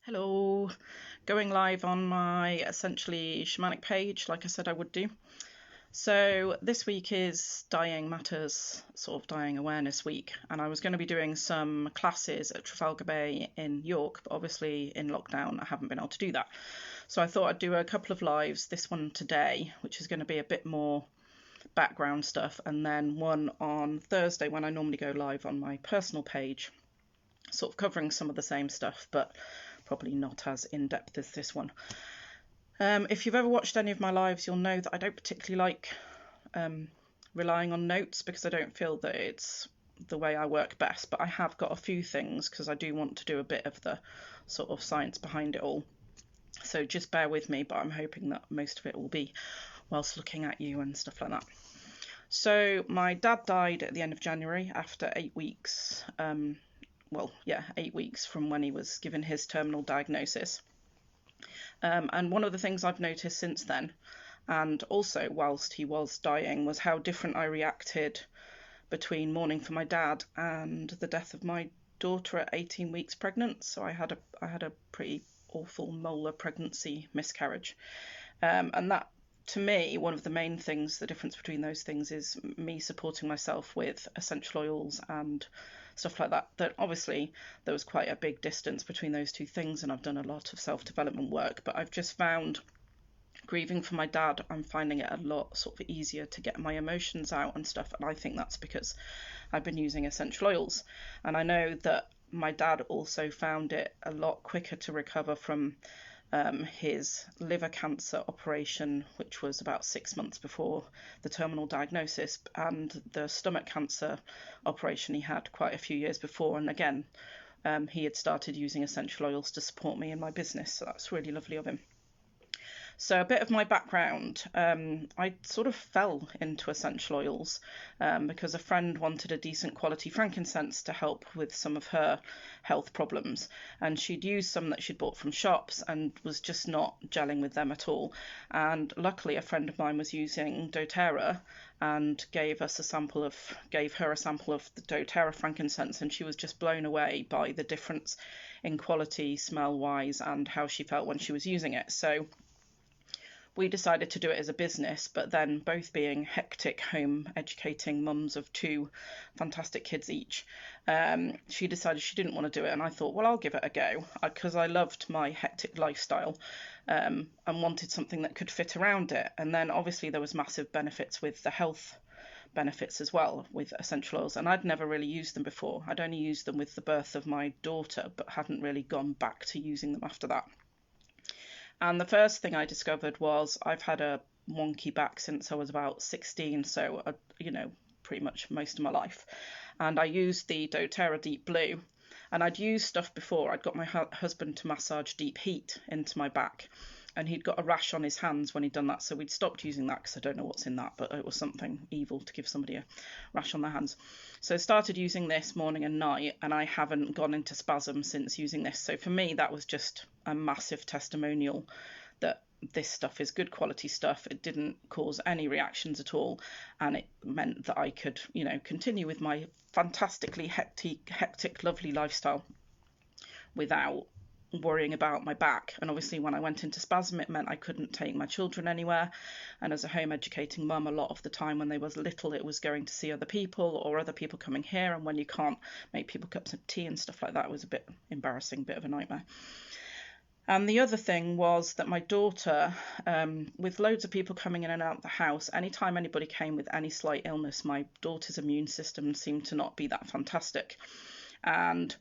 Hello, going live on my essentially shamanic page, like I said I would do. So this week is Dying Matters, sort of Dying Awareness Week, and I was going to be doing some classes at Trafalgar Bay in York, but obviously in lockdown I haven't been able to do that. So I thought I'd do a couple of lives, this one today, which is going to be a bit more background stuff, and then one on Thursday when I normally go live on my personal page, sort of covering some of the same stuff, but probably not as in-depth as this one. If you've ever watched any of my lives, you'll know that I don't particularly like relying on notes because I don't feel that it's the way I work best, but I have got a few things because I do want to do a bit of the sort of science behind it all. So just bear with me, but I'm hoping that most of it will be whilst looking at you and stuff like that. So my dad died at the end of January after 8 weeks. 8 weeks from when he was given his terminal diagnosis. And one of the things I've noticed since then, and also whilst he was dying, was how different I reacted between mourning for my dad and the death of my daughter at 18 weeks pregnant. So I had a pretty awful molar pregnancy miscarriage. And that, to me, one of the main things, the difference between those things is me supporting myself with essential oils and stuff like that. That obviously there was quite a big distance between those two things, and I've done a lot of self-development work, but I've just found grieving for my dad, I'm finding it a lot sort of easier to get my emotions out and stuff, and I think that's because I've been using essential oils. And I know that my dad also found it a lot quicker to recover from his liver cancer operation, which was about 6 months before the terminal diagnosis, and the stomach cancer operation he had quite a few years before. And again, he had started using essential oils to support me in my business, so that's really lovely of him. So a bit of my background, I sort of fell into essential oils because a friend wanted a decent quality frankincense to help with some of her health problems, and she'd used some that she'd bought from shops and was just not gelling with them at all. And luckily a friend of mine was using doTERRA and gave her a sample of the doTERRA frankincense, and she was just blown away by the difference in quality, smell wise, and how she felt when she was using it. So we decided to do it as a business, but then both being hectic home educating mums of two fantastic kids each, she decided she didn't want to do it, and I thought, well, I'll give it a go because I loved my hectic lifestyle and wanted something that could fit around it. And then obviously there was massive benefits with the health benefits as well with essential oils, and I'd never really used them before. I'd only used them with the birth of my daughter, but hadn't really gone back to using them after that. And the first thing I discovered was I've had a wonky back since I was about 16, so pretty much most of my life. And I used the doTERRA Deep Blue, and I'd used stuff before. I'd got my husband to massage deep heat into my back, and he'd got a rash on his hands when he'd done that, so we'd stopped using that because I don't know what's in that, but it was something evil to give somebody a rash on their hands. So I started using this morning and night, and I haven't gone into spasm since using this. So for me, that was just a massive testimonial that this stuff is good quality stuff. It didn't cause any reactions at all, and it meant that I could, continue with my fantastically hectic, lovely lifestyle without worrying about my back. And obviously when I went into spasm, it meant I couldn't take my children anywhere, and as a home educating mum, a lot of the time when they was little, it was going to see other people or other people coming here, and when you can't make people cups of tea and stuff like that, it was a bit embarrassing, bit of a nightmare. And the other thing was that my daughter, with loads of people coming in and out of the house, anytime anybody came with any slight illness, my daughter's immune system seemed to not be that fantastic, and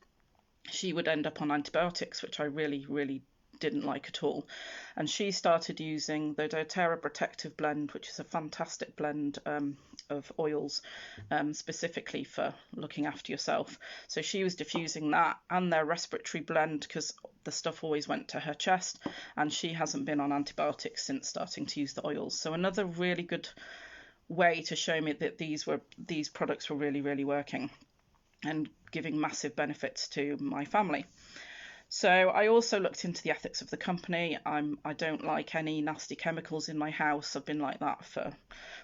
she would end up on antibiotics, which I really, really didn't like at all. And she started using the doTERRA Protective Blend, which is a fantastic blend of oils specifically for looking after yourself. So she was diffusing that and their respiratory blend because the stuff always went to her chest, and she hasn't been on antibiotics since starting to use the oils. So another really good way to show me that these products were really, really working and giving massive benefits to my family. So I also looked into the ethics of the company. I don't like any nasty chemicals in my house. I've been like that for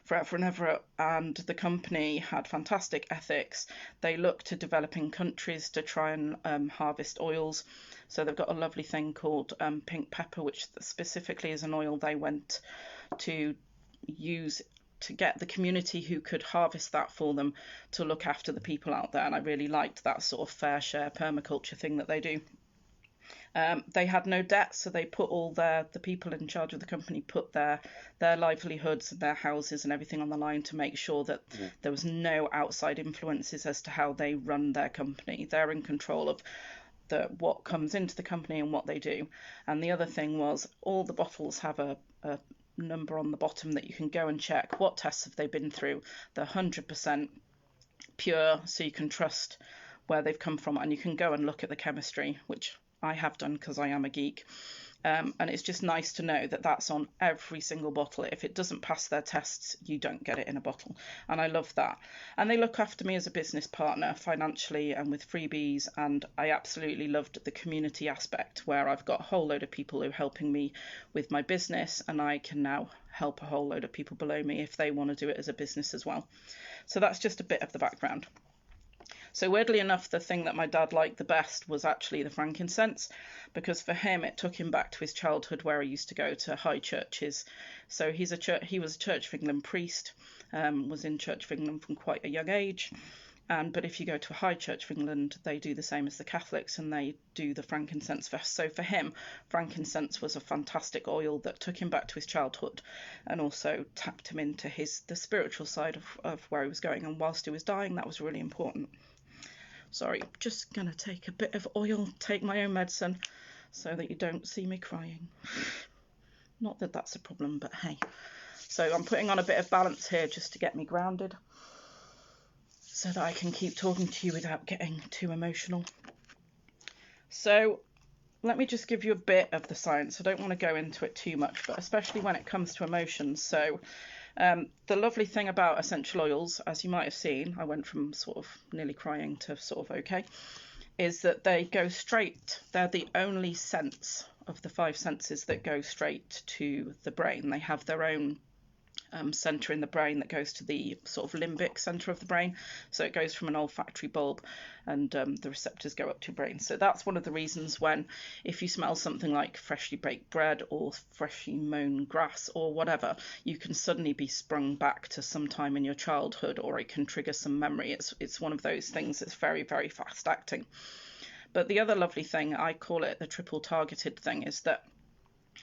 forever and ever. And the company had fantastic ethics. They look to developing countries to try and harvest oils. So they've got a lovely thing called pink pepper, which specifically is an oil they went to use to get the community who could harvest that for them to look after the people out there. And I really liked that sort of fair share permaculture thing that they do. They had no debt, so they put all the people in charge of the company put their livelihoods and their houses and everything on the line to make sure that there was no outside influences as to how they run their company. They're in control of what comes into the company and what they do. And the other thing was all the bottles have a number on the bottom that you can go and check what tests have they been through. They're 100% pure, so you can trust where they've come from, and you can go and look at the chemistry, which I have done because I am a geek. And it's just nice to know that that's on every single bottle. If it doesn't pass their tests, you don't get it in a bottle. And I love that. And they look after me as a business partner financially and with freebies. And I absolutely loved the community aspect where I've got a whole load of people who are helping me with my business, and I can now help a whole load of people below me if they want to do it as a business as well. So that's just a bit of the background. So weirdly enough, the thing that my dad liked the best was actually the frankincense, because for him it took him back to his childhood where he used to go to high churches. So he was a Church of England priest, was in Church of England from quite a young age. But if you go to a high Church of England, they do the same as the Catholics, and they do the frankincense fest. So for him, frankincense was a fantastic oil that took him back to his childhood and also tapped him into the spiritual side of where he was going. And whilst he was dying, that was really important. Sorry, just going to take a bit of oil, take my own medicine, so that you don't see me crying. Not that that's a problem, but hey. So I'm putting on a bit of balance here just to get me grounded, so that I can keep talking to you without getting too emotional. So let me just give you a bit of the science. I don't want to go into it too much, but especially when it comes to emotions. So the lovely thing about essential oils, as you might have seen, I went from sort of nearly crying to sort of okay, is that they go straight. They're the only sense of the 5 senses that go straight to the brain. They have their own centre in the brain that goes to the sort of limbic centre of the brain. So it goes from an olfactory bulb, and the receptors go up to your brain. So that's one of the reasons if you smell something like freshly baked bread or freshly mown grass or whatever, you can suddenly be sprung back to some time in your childhood, or it can trigger some memory. It's one of those things that's very, very fast acting. But the other lovely thing, I call it the triple targeted thing, is that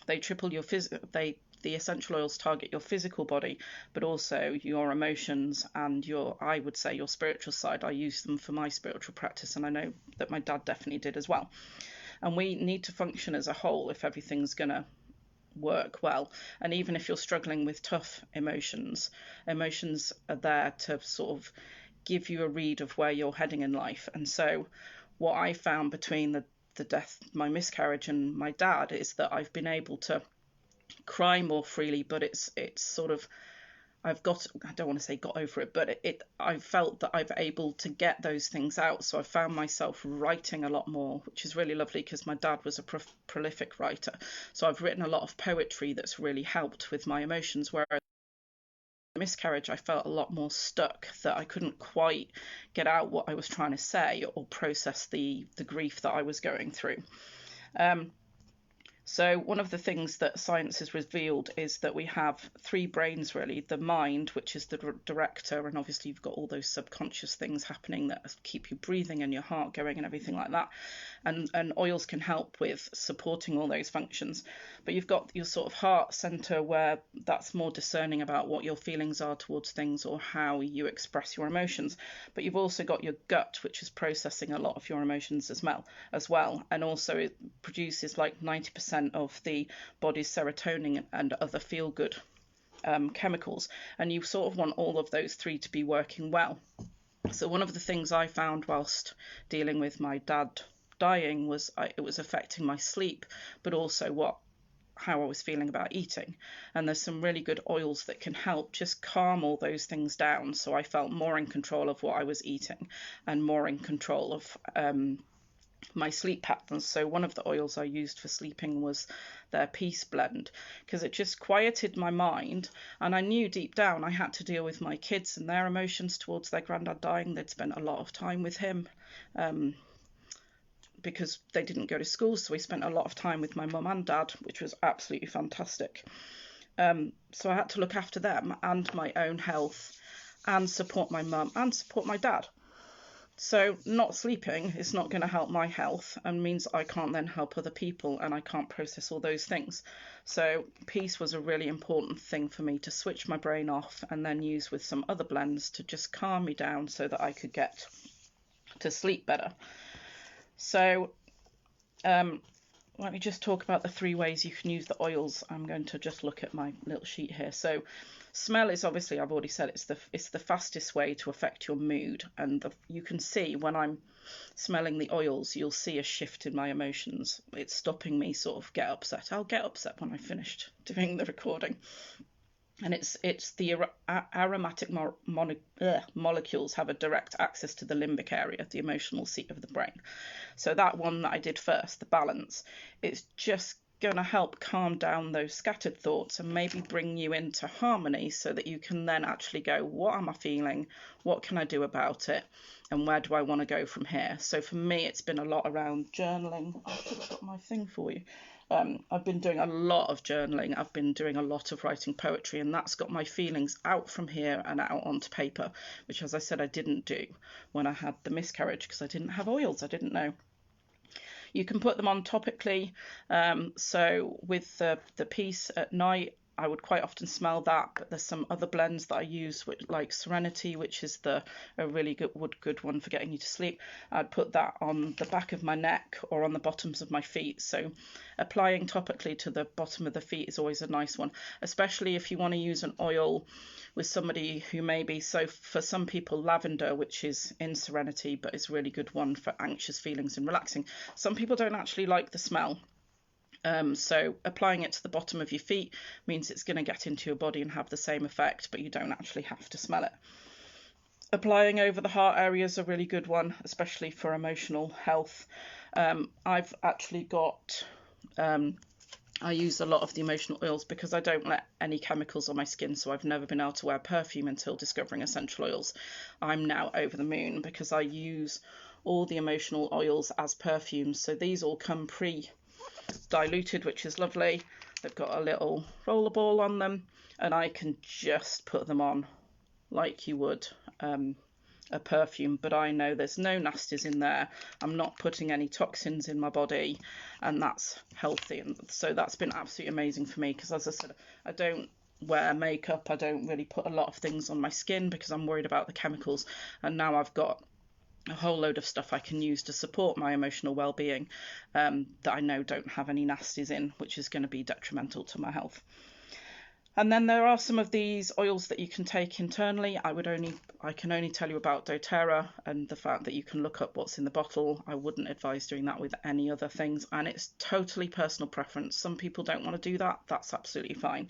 they triple your the essential oils target your physical body, but also your emotions and I would say your spiritual side. I use them for my spiritual practice, and I know that my dad definitely did as well. And we need to function as a whole if everything's going to work well. And even if you're struggling with tough emotions are there to sort of give you a read of where you're heading in life. And so what I found between the death, my miscarriage, and my dad is that I've been able to cry more freely, but it's sort of, I don't want to say got over it, but I've felt that I've able to get those things out. So I found myself writing a lot more, which is really lovely because my dad was a prolific writer. So I've written a lot of poetry that's really helped with my emotions, whereas miscarriage I felt a lot more stuck, that I couldn't quite get out what I was trying to say or process the grief that I was going through. So one of the things that science has revealed is that we have 3 brains really. The mind, which is the director, and obviously you've got all those subconscious things happening that keep you breathing and your heart going and everything like that. And oils can help with supporting all those functions. But you've got your sort of heart center, where that's more discerning about what your feelings are towards things or how you express your emotions. But you've also got your gut, which is processing a lot of your emotions as well. And also it produces like 90% of the body's serotonin and other feel-good chemicals. And you sort of want all of those 3 to be working well. So one of the things I found whilst dealing with my dad dying was it was affecting my sleep, but also how I was feeling about eating. And there's some really good oils that can help just calm all those things down. So I felt more in control of what I was eating and more in control of my sleep patterns. So one of the oils I used for sleeping was their Peace blend, because it just quieted my mind, and I knew deep down I had to deal with my kids and their emotions towards their granddad dying. They'd spent a lot of time with him because they didn't go to school, so we spent a lot of time with my mum and dad, which was absolutely fantastic. So I had to look after them and my own health and support my mum and support my dad. So not sleeping is not going to help my health, and means I can't then help other people, and I can't process all those things. So Peace was a really important thing for me to switch my brain off and then use with some other blends to just calm me down so that I could get to sleep better. So let me just talk about the 3 ways you can use the oils. I'm going to just look at my little sheet here. So smell is obviously, I've already said, it's the fastest way to affect your mood, and you can see when I'm smelling the oils, you'll see a shift in my emotions. It's stopping me sort of get upset. I'll get upset when I finished doing the recording. And it's the aromatic molecules have a direct access to the limbic area, the emotional seat of the brain. So that one that I did first, the balance, it's just going to help calm down those scattered thoughts and maybe bring you into harmony, so that you can then actually go, what am I feeling? What can I do about it? And where do I want to go from here? So for me, it's been a lot around journaling. I've got my thing for you. I've been doing a lot of journaling. I've been doing a lot of writing poetry, and that's got my feelings out from here and out onto paper, which, as I said, I didn't do when I had the miscarriage because I didn't have oils. I didn't know. You can put them on topically. So with the Peace at night, I would quite often smell that, but there's some other blends that I use, like Serenity, which is a really good one for getting you to sleep. I'd put that on the back of my neck or on the bottoms of my feet. So applying topically to the bottom of the feet is always a nice one, especially if you want to use an oil with somebody who maybe, so for some people, lavender, which is in Serenity, but is a really good one for anxious feelings and relaxing. Some people don't actually like the smell. So applying it to the bottom of your feet means it's going to get into your body and have the same effect, but you don't actually have to smell it. Applying over the heart area is a really good one, especially for emotional health. I've actually got, I use a lot of the emotional oils because I don't let any chemicals on my skin, so I've never been able to wear perfume until discovering essential oils. I'm now over the moon because I use all the emotional oils as perfumes. So these all come diluted, which is lovely. They've got a little roller ball on them, and I can just put them on like you would a perfume, but I know there's no nasties in there. I'm not putting any toxins in my body, and that's healthy. And so that's been absolutely amazing for me, because as I said, I don't wear makeup. I don't really put a lot of things on my skin because I'm worried about the chemicals, and now I've got a whole load of stuff I can use to support my emotional well-being that I know don't have any nasties in, which is going to be detrimental to my health. And then there are some of these oils that you can take internally. I can only tell you about doTERRA and the fact that you can look up what's in the bottle. I wouldn't advise doing that with any other things, and it's totally personal preference. Some people don't want to do that. That's absolutely fine.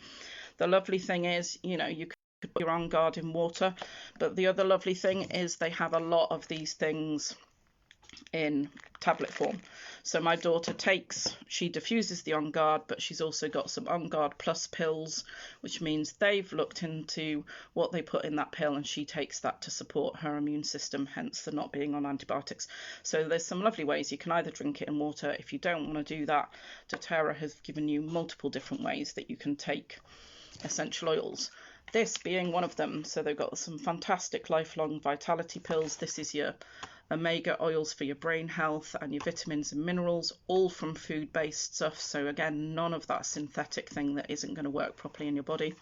The lovely thing is, you could put your On Guard in water, but the other lovely thing is they have a lot of these things in tablet form. So my daughter she diffuses the On Guard, but she's also got some On Guard Plus pills, which means they've looked into what they put in that pill, and she takes that to support her immune system, hence the not being on antibiotics. So there's some lovely ways. You can either drink it in water. If you don't want to do that, doTERRA has given you multiple different ways that you can take essential oils, this being one of them. So they've got some fantastic lifelong vitality pills. This is your omega oils for your brain health and your vitamins and minerals, all from food-based stuff. So again, none of that synthetic thing that isn't going to work properly in your body.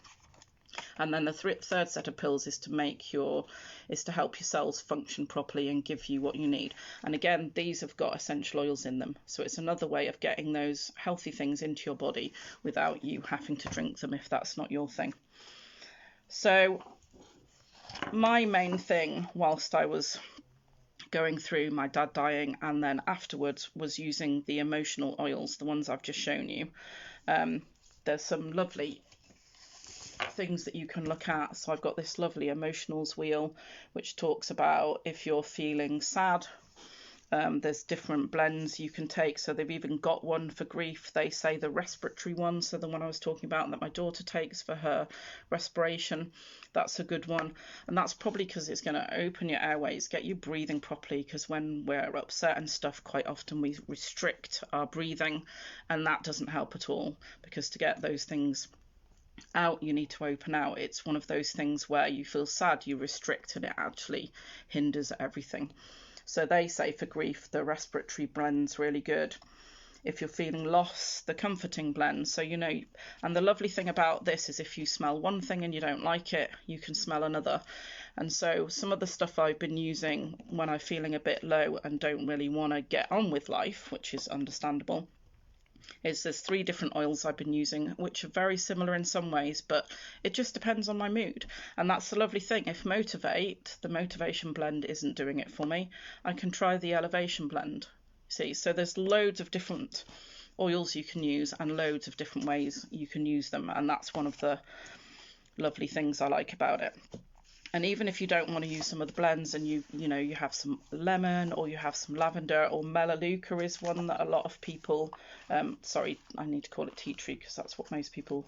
And then the third set of pills is to help your cells function properly and give you what you need. And again, these have got essential oils in them, so it's another way of getting those healthy things into your body without you having to drink them if that's not your thing. So my main thing whilst I was going through my dad dying and then afterwards was using the emotional oils, the ones I've just shown you. There's some lovely things that you can look at. So I've got this lovely emotionals wheel which talks about if you're feeling sad, There's different blends you can take. So they've even got one for grief. They say the respiratory one, so the one I was talking about that my daughter takes for her respiration, that's a good one. And that's probably because it's going to open your airways, get you breathing properly, because when we're upset and stuff, quite often we restrict our breathing, and that doesn't help at all, because to get those things out, you need to open out. It's one of those things where you feel sad, you restrict, and it actually hinders everything. So they say for grief, the respiratory blend's really good. If you're feeling loss, the comforting blend. So, you know, and the lovely thing about this is if you smell one thing and you don't like it, you can smell another. And so some of the stuff I've been using when I'm feeling a bit low and don't really want to get on with life, which is understandable, is there's 3 different oils I've been using, which are very similar in some ways, but it just depends on my mood. And that's the lovely thing. If the motivation blend isn't doing it for me, I can try the elevation blend. See, so there's loads of different oils you can use and loads of different ways you can use them, and that's one of the lovely things I like about it. And even if you don't want to use some of the blends, and you know you have some lemon or you have some lavender, or melaleuca is one that a lot of people, sorry, I need to call it tea tree because that's what most people,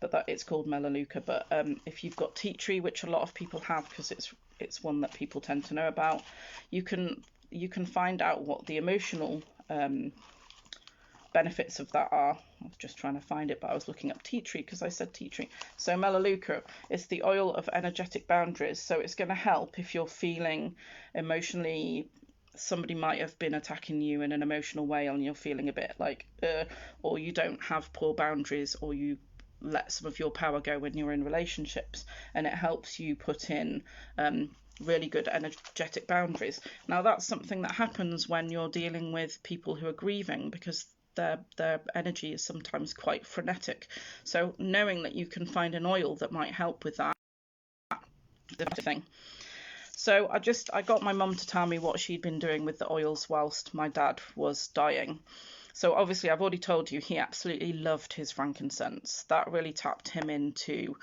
but that it's called melaleuca. But if you've got tea tree, which a lot of people have because it's one that people tend to know about, you can find out what the emotional benefits of that are. I was just trying to find it, but I was looking up tea tree because I said tea tree. So melaleuca is the oil of energetic boundaries. So it's going to help if you're feeling emotionally, somebody might have been attacking you in an emotional way and you're feeling a bit like, or you don't have poor boundaries, or you let some of your power go when you're in relationships, and it helps you put in really good energetic boundaries. Now that's something that happens when you're dealing with people who are grieving, because their energy is sometimes quite frenetic. So knowing that you can find an oil that might help with that, the thing. So I got my mum to tell me what she'd been doing with the oils whilst my dad was dying. So obviously I've already told you he absolutely loved his frankincense. That really tapped him into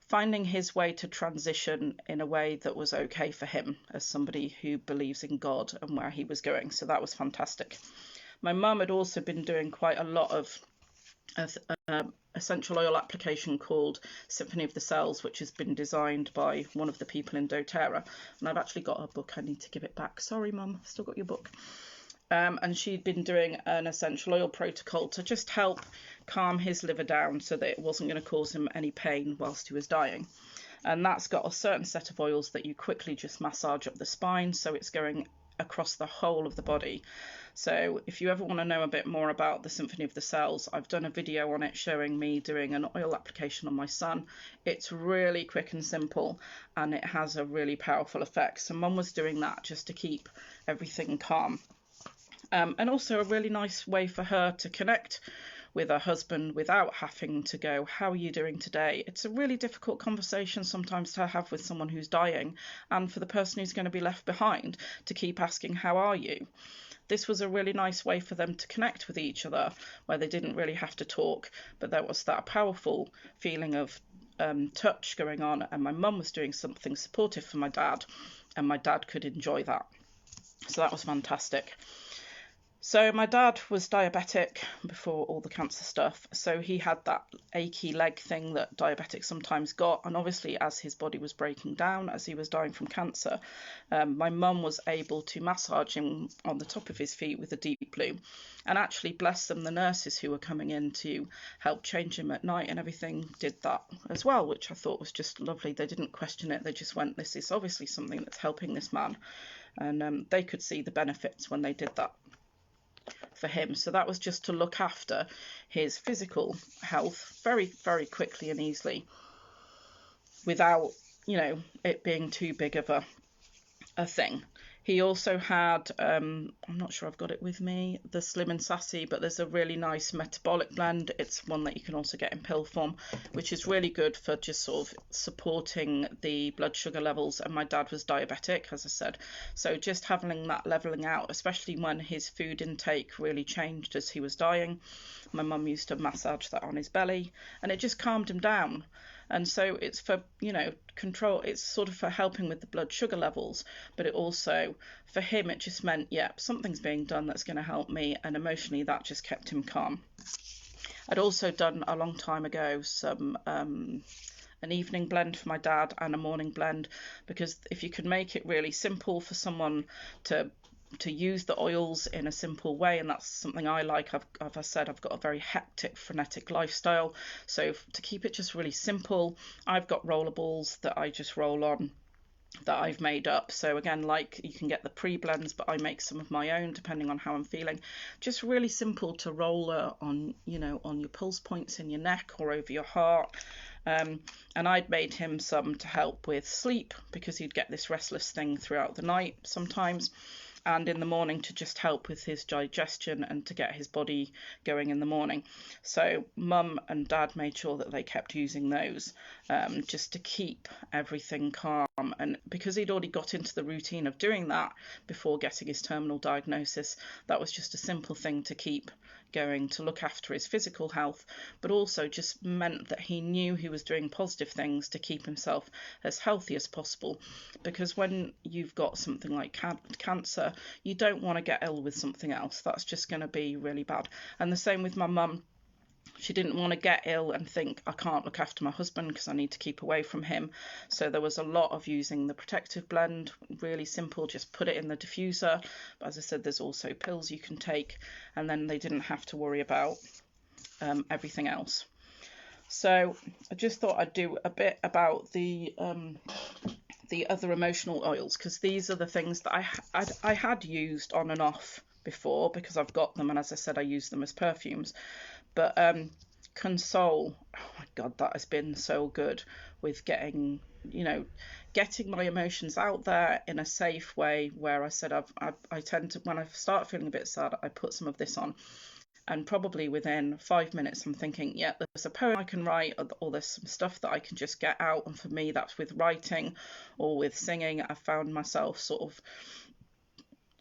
finding his way to transition in a way that was okay for him as somebody who believes in God and where he was going. So that was fantastic. My mum had also been doing quite a lot of essential oil application called Symphony of the Cells, which has been designed by one of the people in doTERRA. And I've actually got her book. I need to give it back. Sorry, Mum, I've still got your book. And she'd been doing an essential oil protocol to just help calm his liver down so that it wasn't going to cause him any pain whilst he was dying. And that's got a certain set of oils that you quickly just massage up the spine, so it's going across the whole of the body. So if you ever want to know a bit more about the Symphony of the Cells, I've done a video on it showing me doing an oil application on my son. It's really quick and simple, and it has a really powerful effect. So Mum was doing that just to keep everything calm. And also a really nice way for her to connect with her husband without having to go, how are you doing today? It's a really difficult conversation sometimes to have with someone who's dying, and for the person who's going to be left behind to keep asking, how are you? This was a really nice way for them to connect with each other, where they didn't really have to talk, but there was that powerful feeling of touch going on, and my mum was doing something supportive for my dad, and my dad could enjoy that. So that was fantastic. So my dad was diabetic before all the cancer stuff, so he had that achy leg thing that diabetics sometimes got, and obviously as his body was breaking down, as he was dying from cancer, my mum was able to massage him on the top of his feet with a deep blue, and actually, bless them, the nurses who were coming in to help change him at night and everything did that as well, which I thought was just lovely. They didn't question it, they just went, this is obviously something that's helping this man, and they could see the benefits when they did that for him. So that was just to look after his physical health very, very quickly and easily without, you know, it being too big of a thing. He also had, I'm not sure I've got it with me, the Slim and Sassy, but there's a really nice metabolic blend. It's one that you can also get in pill form, which is really good for just sort of supporting the blood sugar levels. And my dad was diabetic, as I said. So just having that levelling out, especially when his food intake really changed as he was dying. My mum used to massage that on his belly, and it just calmed him down. And so it's for, control, it's sort of for helping with the blood sugar levels, but it also, for him, it just meant, yeah, something's being done that's going to help me, and emotionally that just kept him calm. I'd also done a long time ago some an evening blend for my dad and a morning blend, because if you can make it really simple for someone to use the oils in a simple way, and that's something I like. As I said, I've got a very hectic, frenetic lifestyle, so to keep it just really simple, I've got roller balls that I just roll on that I've made up. So again, like, you can get the pre-blends, but I make some of my own depending on how I'm feeling. Just really simple to roll on, on your pulse points in your neck or over your heart. And I'd made him some to help with sleep, because he'd get this restless thing throughout the night sometimes, and in the morning to just help with his digestion and to get his body going in the morning. So mum and dad made sure that they kept using those, just to keep everything calm. And because he'd already got into the routine of doing that before getting his terminal diagnosis, that was just a simple thing to keep going, to look after his physical health, but also just meant that he knew he was doing positive things to keep himself as healthy as possible. Because when you've got something like cancer, you don't want to get ill with something else. That's just going to be really bad. And the same with my mum. She didn't want to get ill and think, I can't look after my husband because I need to keep away from him. So there was a lot of using the protective blend, really simple, just put it in the diffuser. But as I said, there's also pills you can take, and then they didn't have to worry about everything else. So I just thought I'd do a bit about the other emotional oils, because these are the things that I had used on and off before, because I've got them, and as I said, I use them as perfumes. But Console, oh my God, that has been so good with getting my emotions out there in a safe way, where I said I tend to, when I start feeling a bit sad, I put some of this on, and probably within 5 minutes I'm thinking, yeah, there's a poem I can write, or there's some stuff that I can just get out. And for me, that's with writing or with singing. I found myself sort of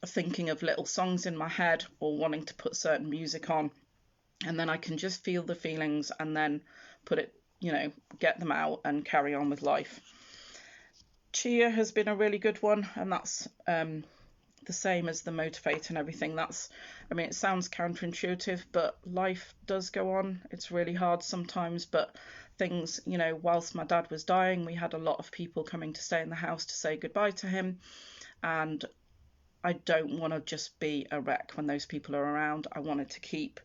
thinking of little songs in my head or wanting to put certain music on, and then I can just feel the feelings and then put it, get them out and carry on with life. Chia has been a really good one, and that's the same as the Motivate and everything. It sounds counterintuitive, but life does go on. It's really hard sometimes, but things, whilst my dad was dying, we had a lot of people coming to stay in the house to say goodbye to him, and I don't want to just be a wreck when those people are around. I wanted to keep,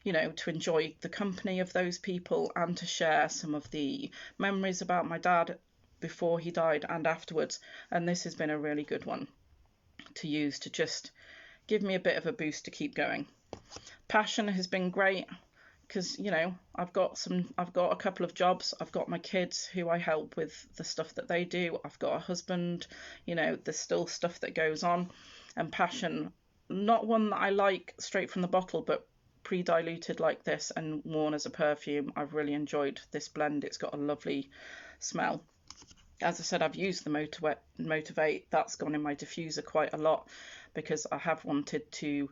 to enjoy the company of those people and to share some of the memories about my dad before he died and afterwards. And this has been a really good one to use to just give me a bit of a boost to keep going. Passion has been great, because I've got a couple of jobs. I've got my kids who I help with the stuff that they do. I've got a husband, there's still stuff that goes on. And Passion, not one that I like straight from the bottle, but pre-diluted like this and worn as a perfume. I've really enjoyed this blend. It's got a lovely smell. As I said, I've used the Motivate. That's gone in my diffuser quite a lot, because I have wanted to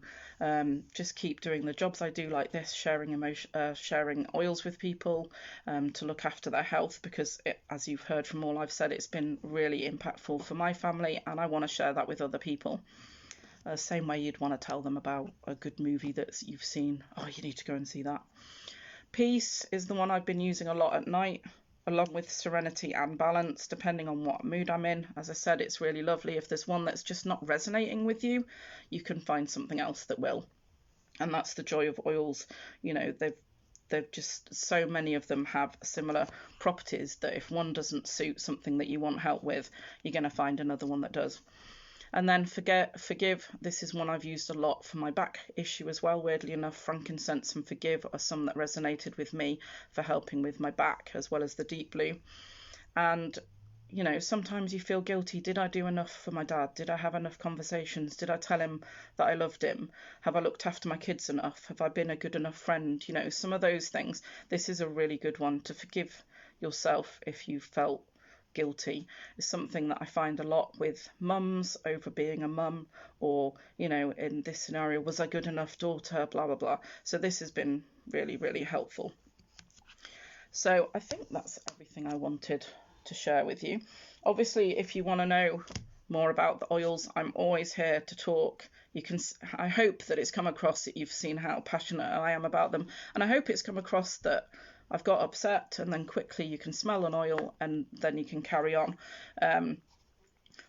just keep doing the jobs I do like this, sharing oils with people to look after their health, because as you've heard from all I've said, it's been really impactful for my family, and I want to share that with other people. Same way you'd want to tell them about a good movie that you've seen. Oh, you need to go and see that. Peace is the one I've been using a lot at night, along with Serenity and Balance, depending on what mood I'm in. As I said, it's really lovely. If there's one that's just not resonating with you, you can find something else that will. And that's the joy of oils. They've just, so many of them have similar properties that if one doesn't suit something that you want help with, you're going to find another one that does. And then Forgive, this is one I've used a lot for my back issue as well. Weirdly enough, Frankincense and Forgive are some that resonated with me for helping with my back, as well as the Deep Blue. And, sometimes you feel guilty. Did I do enough for my dad? Did I have enough conversations? Did I tell him that I loved him? Have I looked after my kids enough? Have I been a good enough friend? Some of those things. This is a really good one to forgive yourself if you felt guilty. Is something that I find a lot with mums over being a mum, or in this scenario, was I good enough daughter, blah blah blah. So this has been really, really helpful. So I think that's everything I wanted to share with you. Obviously, if you want to know more about the oils, I'm always here to talk. I hope that it's come across that you've seen how passionate I am about them, and I hope it's come across that I've got upset and then quickly you can smell an oil and then you can carry on.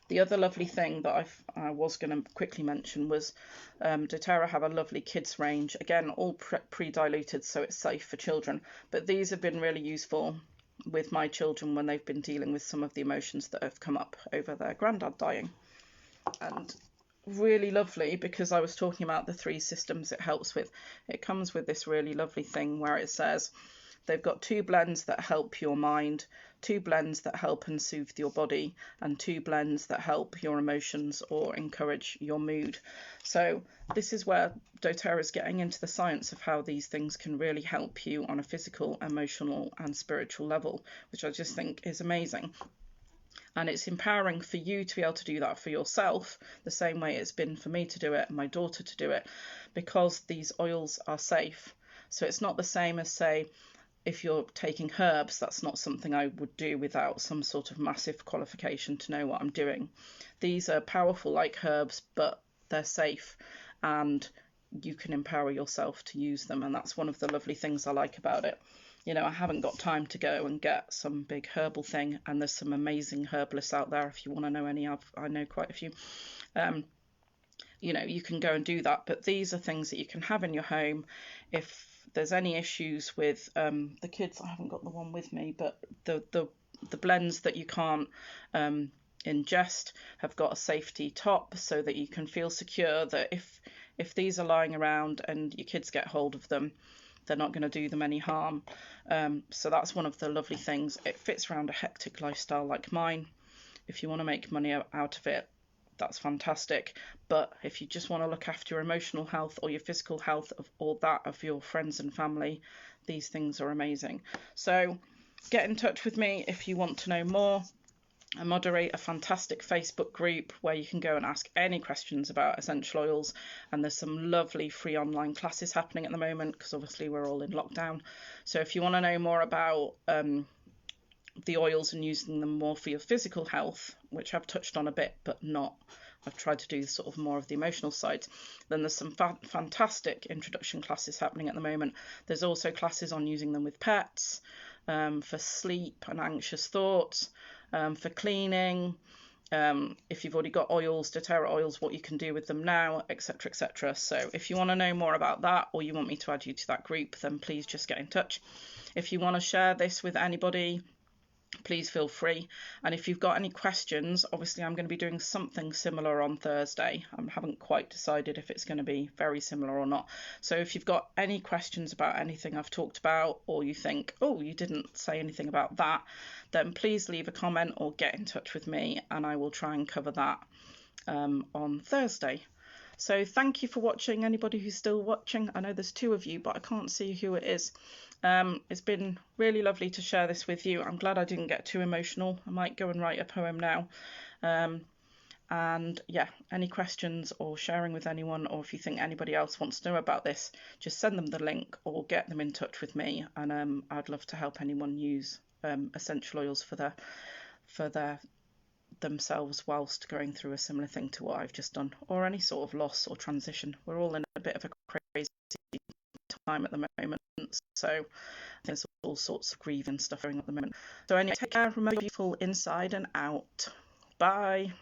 The other lovely thing that I was going to quickly mention was doTERRA have a lovely kids range, again all pre-diluted, so it's safe for children, but these have been really useful with my children when they've been dealing with some of the emotions that have come up over their granddad dying. And really lovely, because I was talking about the 3 systems it helps with. It comes with this really lovely thing where it says they've got 2 blends that help your mind, 2 blends that help and soothe your body, and 2 blends that help your emotions or encourage your mood. So this is where doTERRA is getting into the science of how these things can really help you on a physical, emotional and spiritual level, which I just think is amazing. And it's empowering for you to be able to do that for yourself, the same way it's been for me to do it and my daughter to do it, because these oils are safe. So it's not the same as, say, if you're taking herbs, that's not something I would do without some sort of massive qualification to know what I'm doing. These are powerful like herbs, but they're safe and you can empower yourself to use them. And that's one of the lovely things I like about it. You know, I haven't got time to go and get some big herbal thing, and there's some amazing herbalists out there if you want to know any. I know quite a few. You know, you can go and do that, but these are things that you can have in your home. If there's any issues with the kids, I haven't got the one with me, but the blends that you can't ingest have got a safety top so that you can feel secure that if these are lying around and your kids get hold of them, they're not going to do them any harm. So that's one of the lovely things. It fits around a hectic lifestyle like mine. If you want to make money out of it, that's fantastic. But if you just want to look after your emotional health or your physical health or that of your friends and family, these things are amazing. So get in touch with me if you want to know more. I moderate a fantastic Facebook group where you can go and ask any questions about essential oils, and there's some lovely free online classes happening at the moment because obviously we're all in lockdown. So if you want to know more about the oils and using them more for your physical health, which I've touched on a bit but not, I've tried to do sort of more of the emotional side, then there's some fantastic introduction classes happening at the moment. There's also classes on using them with pets, for sleep and anxious thoughts, for cleaning, if you've already got oils, doTERRA oils, what you can do with them now, etc, etc. So if you want to know more about that, or you want me to add you to that group, then please just get in touch. If you want to share this with anybody, please feel free. And if you've got any questions, obviously I'm going to be doing something similar on Thursday. I haven't quite decided if it's going to be very similar or not. So if you've got any questions about anything I've talked about, or you think, oh, you didn't say anything about that, then please leave a comment or get in touch with me and I will try and cover that on Thursday. So thank you for watching, anybody who's still watching. I know there's 2 of you, but I can't see who it is. It's been really lovely to share this with you. I'm glad I didn't get too emotional. I might go and write a poem now. And yeah, any questions or sharing with anyone, or if you think anybody else wants to know about this, just send them the link or get them in touch with me. And I'd love to help anyone use essential oils for themselves whilst going through a similar thing to what I've just done, or any sort of loss or transition. We're all in a bit of a crazy time at the moment, so there's all sorts of grieving stuff going on at the moment. So anyway, take care, remember, beautiful inside and out. Bye.